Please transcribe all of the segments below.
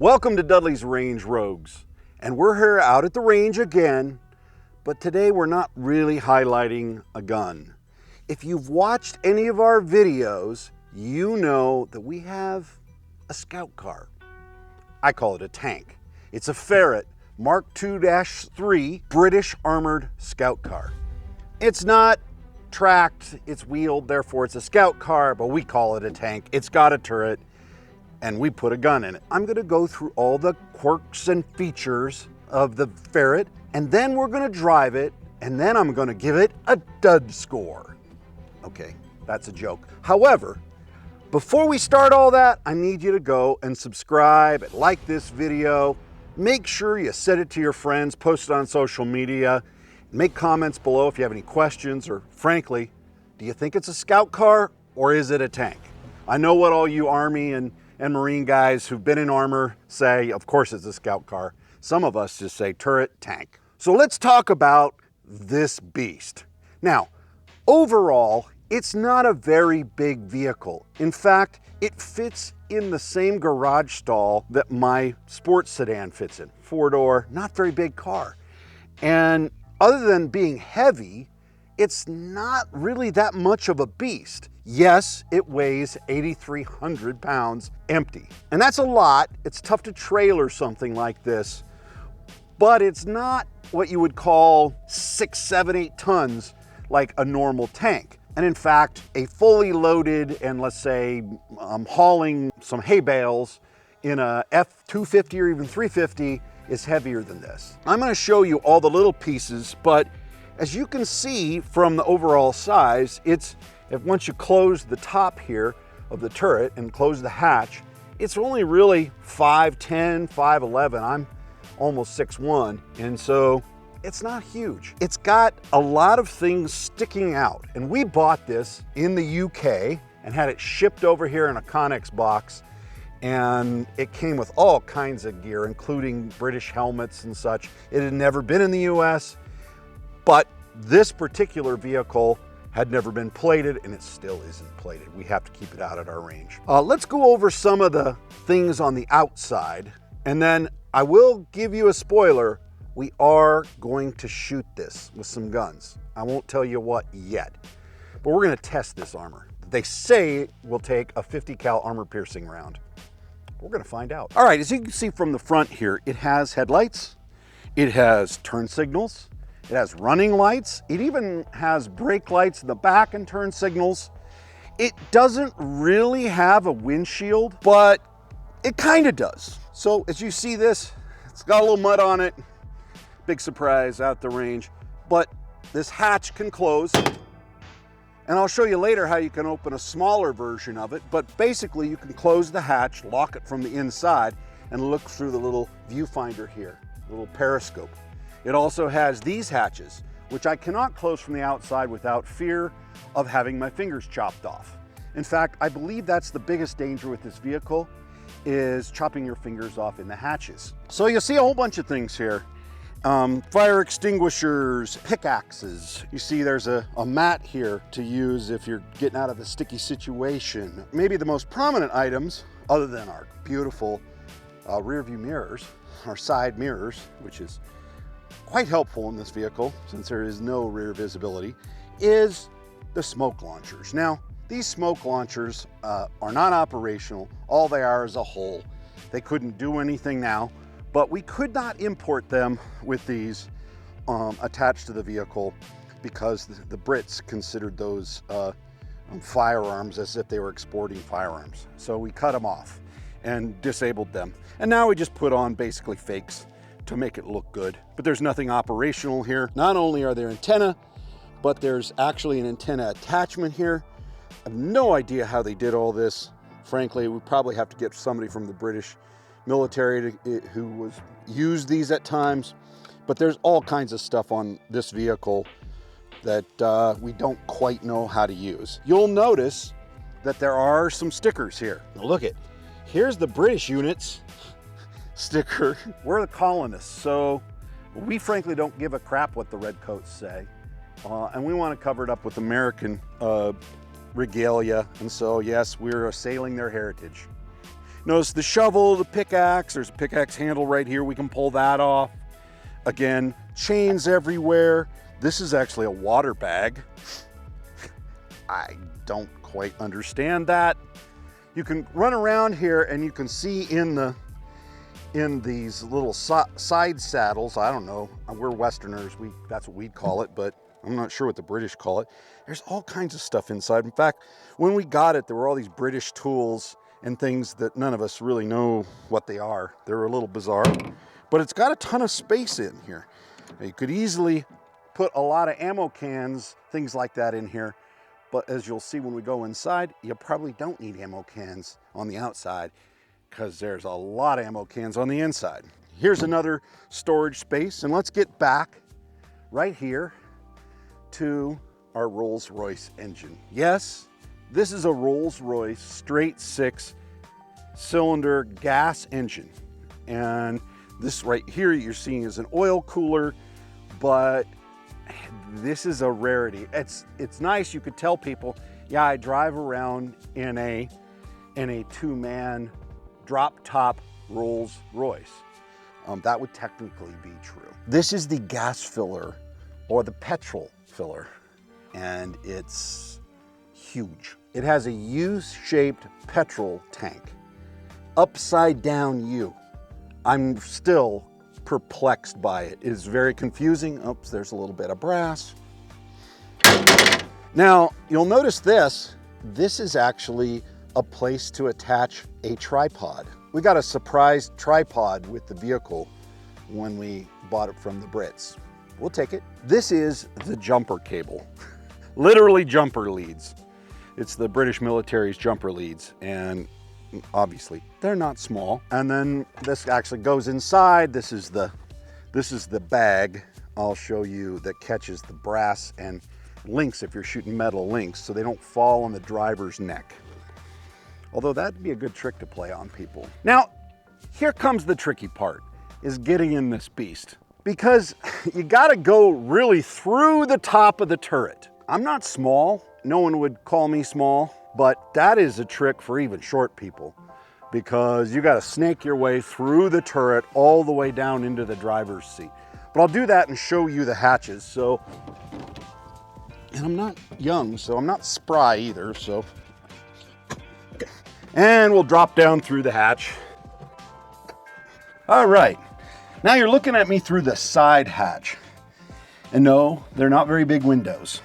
Welcome to Dudley's Range Rogues, and we're here out at the range again, but today we're not really highlighting a gun. If you've watched any of our videos, you know that we have a scout car. I call it a tank. It's a Ferret Mark II-3 British armored scout car. It's not tracked, it's wheeled, therefore it's a scout car, but we call it a tank. It's got a turret, and we put a gun in it. I'm gonna go through all the quirks and features of the Ferret, and then we're gonna drive it, and then I'm gonna give it a dud score. Okay, that's a joke. However, before we start all that, I need you to go and subscribe and like this video. Make sure you send it to your friends, post it on social media, make comments below if you have any questions, or frankly, do you think it's a scout car or is it a tank? I know what all you Army and Marine guys who've been in armor say, of course it's a scout car. Some of us just say turret, tank. So let's talk about this beast. Now, overall, it's not a very big vehicle. In fact, it fits in the same garage stall that my sports sedan fits in. 4-door, not very big car. And other than being heavy, it's not really that much of a beast. Yes, it weighs 8,300 pounds empty. And that's a lot. It's tough to trailer something like this, but it's not what you would call 6, 7, 8 tons like a normal tank. And in fact, a fully loaded and let's say hauling some hay bales in a F-250 or even 350 is heavier than this. I'm gonna show you all the little pieces, but as you can see from the overall size, once you close the top here of the turret and close the hatch, it's only really 5'10", 5'11". I'm almost 6'1", and so it's not huge. It's got a lot of things sticking out, and we bought this in the UK and had it shipped over here in a Connex box, and it came with all kinds of gear, including British helmets and such. It had never been in the US, but this particular vehicle had never been plated, and it still isn't plated. We have to keep it out at our range. Let's go over some of the things on the outside, and then I will give you a spoiler. We are going to shoot this with some guns. I won't tell you what yet, but we're gonna test this armor. They say we'll take a 50 cal armor piercing round. We're gonna find out. All right, as you can see from the front here, it has headlights, it has turn signals, it has running lights, it even has brake lights in the back and turn signals. It doesn't really have a windshield, but it kind of does. So as you see this, it's got a little mud on it. Big surprise out the range, but this hatch can close, and I'll show you later how you can open a smaller version of it, but basically you can close the hatch, lock it from the inside, and look through the little viewfinder here, the little periscope. It also has these hatches, which I cannot close from the outside without fear of having my fingers chopped off. In fact, I believe that's the biggest danger with this vehicle, is chopping your fingers off in the hatches. So you'll see a whole bunch of things here. Fire extinguishers, pickaxes. You see there's a mat here to use if you're getting out of a sticky situation. Maybe the most prominent items, other than our beautiful rear view mirrors, our side mirrors, which is quite helpful in this vehicle since there is no rear visibility, is the smoke launchers. Now, these smoke launchers are not operational. All they are is a hole. They couldn't do anything now, but we could not import them with these attached to the vehicle because the Brits considered those firearms as if they were exporting firearms. So we cut them off and disabled them. And now we just put on basically fakes to make it look good. But there's nothing operational here. Not only are there antenna, but there's actually an antenna attachment here. I have no idea how they did all this. Frankly, we probably have to get somebody from the British military who used these at times, but there's all kinds of stuff on this vehicle that we don't quite know how to use. You'll notice that there are some stickers here. Now look it, here's the British units sticker. We're the colonists, so we frankly don't give a crap what the redcoats say, and we want to cover it up with American regalia, and so yes, we're assailing their heritage. Notice the shovel, the pickaxe, there's a pickaxe handle right here. We can pull that off. Again, chains everywhere. This is actually a water bag. I don't quite understand that. You can run around here and you can see in these little side saddles, I don't know, we're Westerners, that's what we'd call it, but I'm not sure what the British call it. There's all kinds of stuff inside. In fact, when we got it, there were all these British tools and things that none of us really know what they are. They're a little bizarre, but it's got a ton of space in here. You could easily put a lot of ammo cans, things like that in here, but as you'll see when we go inside, you probably don't need ammo cans on the outside because there's a lot of ammo cans on the inside. Here's another storage space, and let's get back right here to our Rolls-Royce engine. Yes, this is a Rolls-Royce straight 6-cylinder gas engine. And this right here you're seeing is an oil cooler, but this is a rarity. It's nice, you could tell people, yeah, I drive around in a two-man drop-top Rolls-Royce. That would technically be true. This is the gas filler or the petrol filler, and it's huge. It has a U-shaped petrol tank, upside down U. I'm still perplexed by it. It is very confusing. Oops, there's a little bit of brass. Now, you'll notice this is actually a place to attach a tripod. We got a surprise tripod with the vehicle when we bought it from the Brits. We'll take it. This is the jumper cable, literally jumper leads. It's the British military's jumper leads, and obviously they're not small. And then this actually goes inside. This is the bag I'll show you that catches the brass and links if you're shooting metal links so they don't fall on the driver's neck. Although that'd be a good trick to play on people. Now, here comes the tricky part, is getting in this beast. Because you gotta go really through the top of the turret. I'm not small, no one would call me small, but that is a trick for even short people because you gotta snake your way through the turret all the way down into the driver's seat. But I'll do that and show you the hatches. So, and I'm not young, so I'm not spry either, so. Okay. And we'll drop down through the hatch. All right, now you're looking at me through the side hatch. And no, they're not very big windows,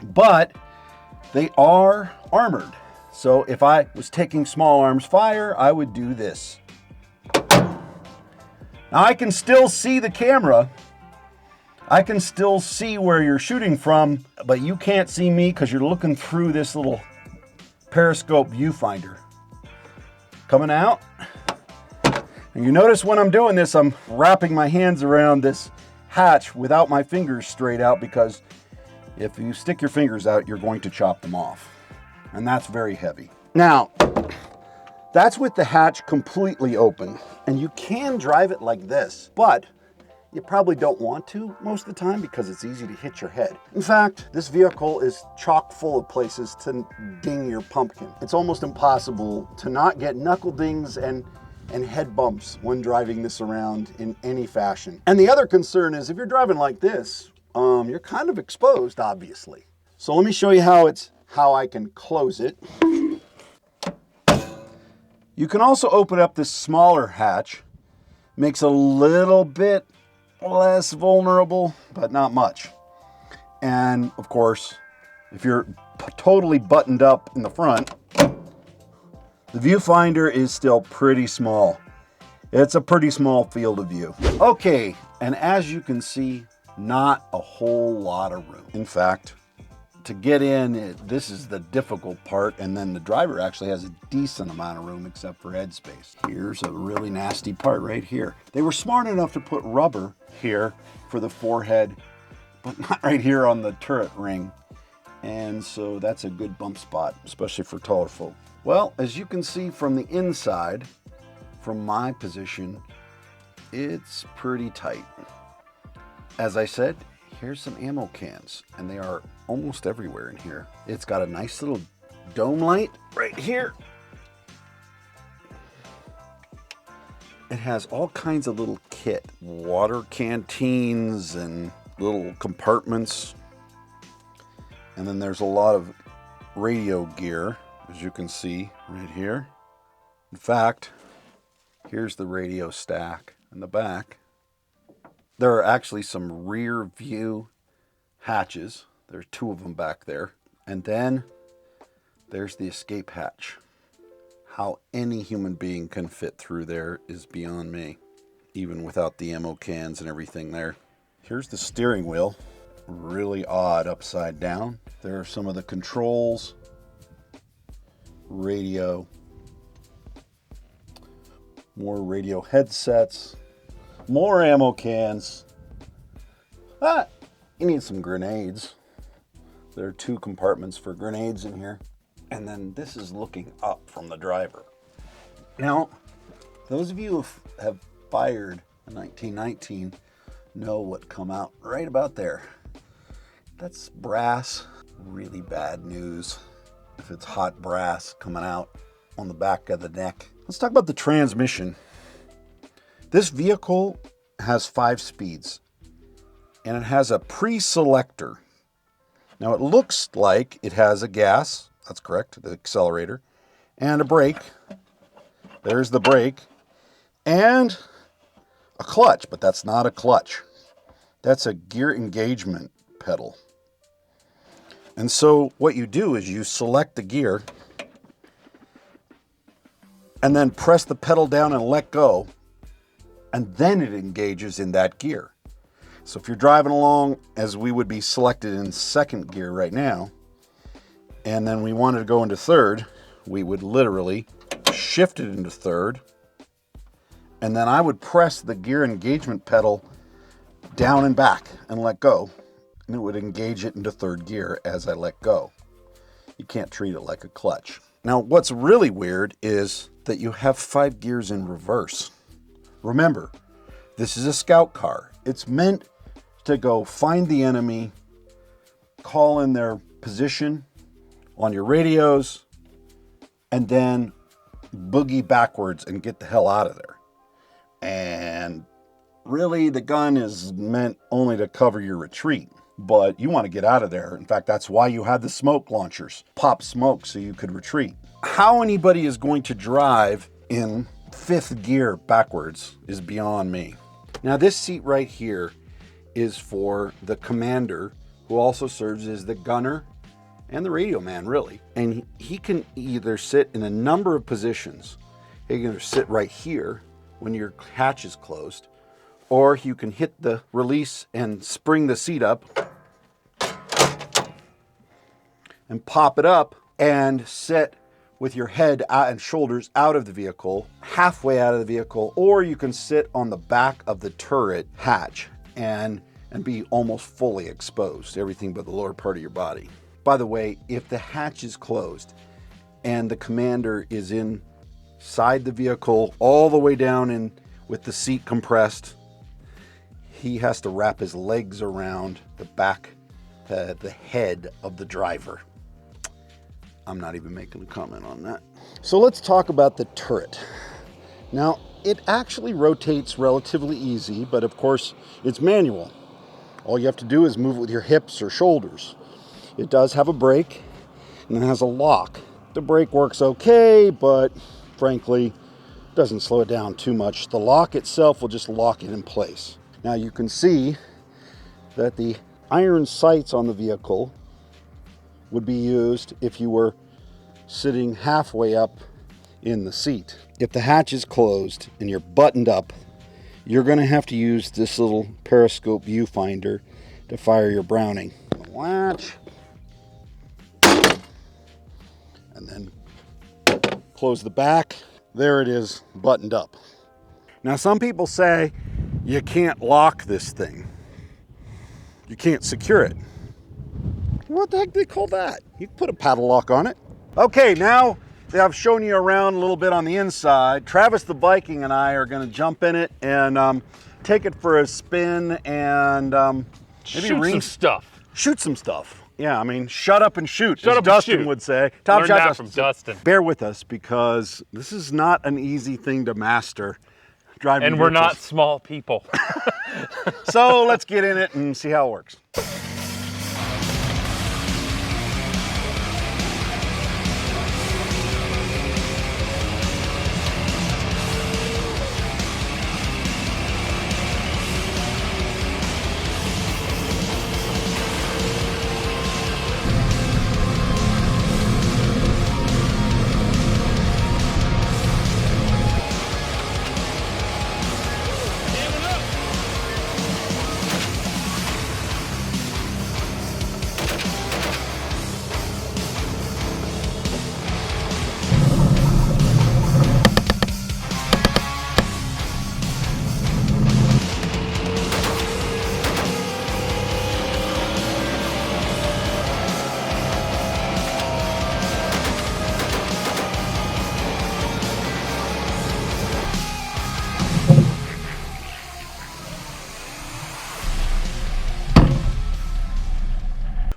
but they are armored. So if I was taking small arms fire, I would do this. Now I can still see the camera. I can still see where you're shooting from, but you can't see me because you're looking through this little periscope viewfinder. Coming out. And you notice when I'm doing this, I'm wrapping my hands around this hatch without my fingers straight out because if you stick your fingers out, you're going to chop them off. And that's very heavy. Now, that's with the hatch completely open. And you can drive it like this, but you probably don't want to most of the time because it's easy to hit your head. In fact, this vehicle is chock full of places to ding your pumpkin. It's almost impossible to not get knuckle dings and head bumps when driving this around in any fashion. And the other concern is if you're driving like this, you're kind of exposed, obviously. So let me show you how I can close it. You can also open up this smaller hatch. Makes a little bit less vulnerable, but not much. And of course, if you're totally buttoned up in the front, the viewfinder is still pretty small. It's a pretty small field of view. Okay, and as you can see, not a whole lot of room. In fact, to get in, this is the difficult part, and then the driver actually has a decent amount of room except for headspace. Here's a really nasty part right here. They were smart enough to put rubber here for the forehead, but not right here on the turret ring. And so that's a good bump spot, especially for taller folk. Well, as you can see from the inside, from my position, it's pretty tight. As I said, here's some ammo cans, and they are almost everywhere in here. It's got a nice little dome light right here. it has all kinds of little kit, water canteens and little compartments. And then there's a lot of radio gear, as you can see right here. In fact, here's the radio stack in the back. There are actually some rear view hatches. There's 2 of them back there. And then there's the escape hatch. How any human being can fit through there is beyond me, even without the ammo cans and everything there. Here's the steering wheel, really odd upside down. There are some of the controls, radio, more radio headsets, more ammo cans. You need some grenades. There are 2 compartments for grenades in here. And then this is looking up from the driver. Now, those of you who have fired in 1919 know what come out right about there. That's brass. Really bad news if it's hot brass coming out on the back of the neck. Let's talk about the transmission. This vehicle has 5 speeds, and it has a pre-selector. Now it looks like it has a gas, that's correct, the accelerator, and a brake. There's the brake, and a clutch, but that's not a clutch. That's a gear engagement pedal. And so what you do is you select the gear, and then press the pedal down and let go, and then it engages in that gear. So if you're driving along, as we would be selected in 2nd gear right now, and then we wanted to go into 3rd, we would literally shift it into 3rd, and then I would press the gear engagement pedal down and back and let go, and it would engage it into 3rd gear as I let go. You can't treat it like a clutch. Now, what's really weird is that you have 5 gears in reverse. Remember, this is a scout car. It's meant to go find the enemy, call in their position on your radios, and then boogie backwards and get the hell out of there. And really, the gun is meant only to cover your retreat, but you want to get out of there. In fact, that's why you had the smoke launchers. Pop smoke so you could retreat. How anybody is going to drive in 5th gear backwards is beyond me. Now this seat right here is for the commander, who also serves as the gunner and the radio man, really. And he can either sit in a number of positions. He can either sit right here when your hatch is closed, or you can hit the release and spring the seat up and pop it up and sit with your head and shoulders out of the vehicle, halfway out of the vehicle, or you can sit on the back of the turret hatch and be almost fully exposed, everything but the lower part of your body. By the way, if the hatch is closed and the commander is inside the vehicle all the way down in with the seat compressed, he has to wrap his legs around the back, the head of the driver. I'm not even making a comment on that. So let's talk about the turret. Now, it actually rotates relatively easy, but of course it's manual. All you have to do is move it with your hips or shoulders. It does have a brake and it has a lock. The brake works okay, but frankly, doesn't slow it down too much. The lock itself will just lock it in place. Now you can see that the iron sights on the vehicle would be used if you were sitting halfway up in the seat. If the hatch is closed and you're buttoned up, you're going to have to use this little periscope viewfinder to fire your Browning. Latch, and then close the back. There it is, buttoned up. Now some people say you can't lock this thing. You can't secure it. What the heck do they call that? You can put a padlock on it. Okay, now that I've shown you around a little bit on the inside, Travis the Viking and I are going to jump in it and take it for a spin and maybe shoot some stuff. Shoot some stuff. Yeah, I mean, shut up and shoot, shut as up Dustin and shoot. would say. Top Learn shot that from Dustin. Bear with us because this is not an easy thing to master. driving And we're not vehicles. small people. So let's get in it and see how it works.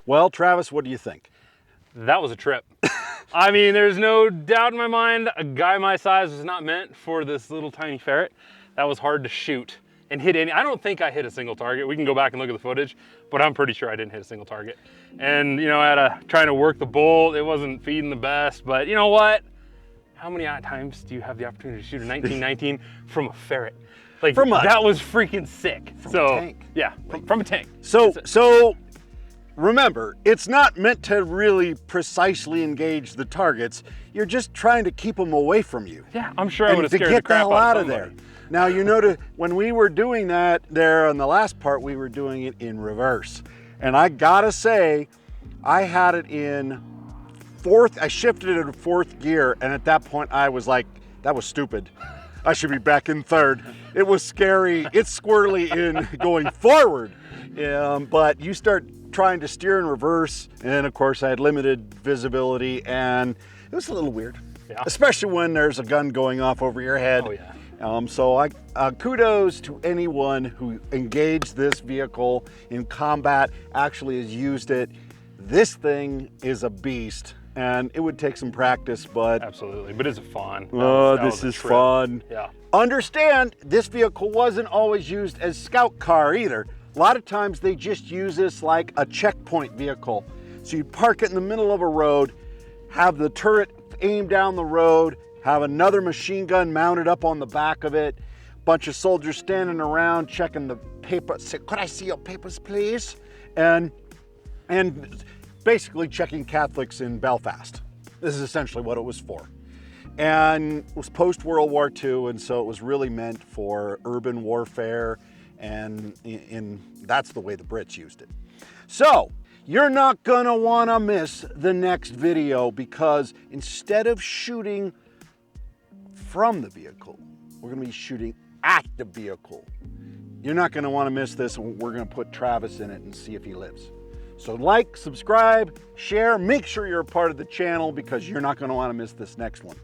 Well, Travis, what do you think? That was a trip. I mean, there's no doubt in my mind, a guy my size was not meant for this little tiny ferret. That was hard to shoot and hit any. I don't think I hit a single target. We can go back and look at the footage, but I'm pretty sure I didn't hit a single target. And you know, trying to work the bolt, it wasn't feeding the best, but you know what? How many times do you have the opportunity to shoot a 1919 from a ferret? Like, that was freaking sick. From a tank. Yeah, from a tank. So remember, it's not meant to really precisely engage the targets. You're just trying to keep them away from you. Yeah, I'm sure I would have scared the the crap out of somebody. there. Now, you notice when we were doing that there on the last part, we were doing it in reverse. And I gotta say, I had it in fourth, I shifted it to fourth gear, and at that point I was like, that was stupid. I should be back in third. It was scary, it's squirrely in going forward. But you start trying to steer in reverse, and of course I had limited visibility, and it was a little weird. Yeah. Especially when there's a gun going off over your head. Oh yeah. So kudos to anyone who engaged this vehicle in combat, actually has used it. This thing is a beast, and it would take some practice, but absolutely, but it's fun. This is fun. Yeah. Understand, this vehicle wasn't always used as scout car either. A lot of times they just use this like a checkpoint vehicle. So you park it in the middle of a road, have the turret aimed down the road, have another machine gun mounted up on the back of it, bunch of soldiers standing around checking the paper, say, could I see your papers, please? And basically checking Catholics in Belfast. This is essentially what it was for. And it was post-World War II, and so it was really meant for urban warfare, and that's the way the Brits used it. So, you're not gonna wanna miss the next video, because instead of shooting from the vehicle, we're gonna be shooting at the vehicle. You're not gonna wanna miss this, and we're gonna put Travis in it and see if he lives. So like, subscribe, share, make sure you're a part of the channel, because you're not gonna wanna miss this next one.